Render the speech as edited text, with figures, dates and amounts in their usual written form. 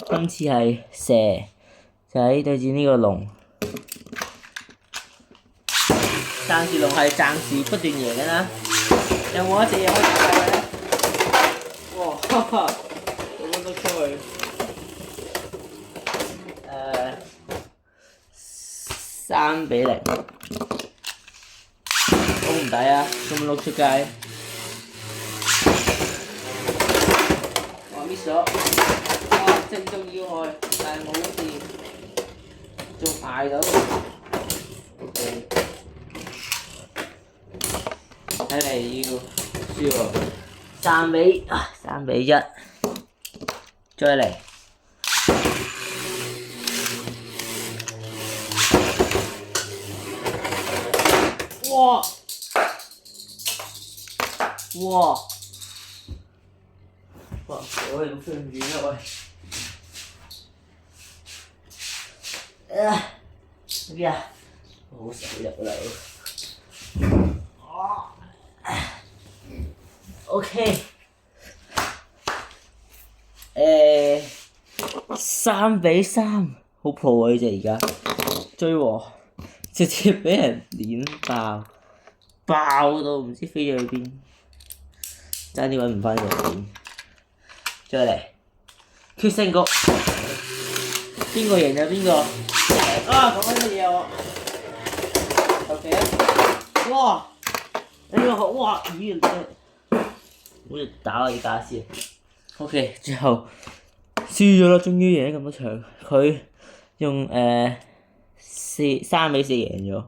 今次係蛇仔對住呢個龍，暫時龍係暫時不斷贏緊啦。有冇一隻嘢可以打敗佢咧？哇！哈哈，咁樣都出去。3-0，好唔抵啊！咁碌出街，哇 miss 咗，哇正中要害，但係冇事，仲捱到。OK， 睇嚟要輸喎，3-1，再嚟。哇！哇！哇！我哋都飛唔遠啦喂！呢邊啊，好手入嚟。OK。3-3，好破啊！呢隻而家追和，直接俾人碾爆到唔知飛咗去邊，爭啲揾唔翻隻點。再嚟，決勝局，邊個贏就邊個。啊！講緊乜嘢我？OK 啊！哇！呢個好哇！咦？好似打我啲家私。OK， 最後輸咗啦，終於贏咗咁多場，佢用3-4贏咗。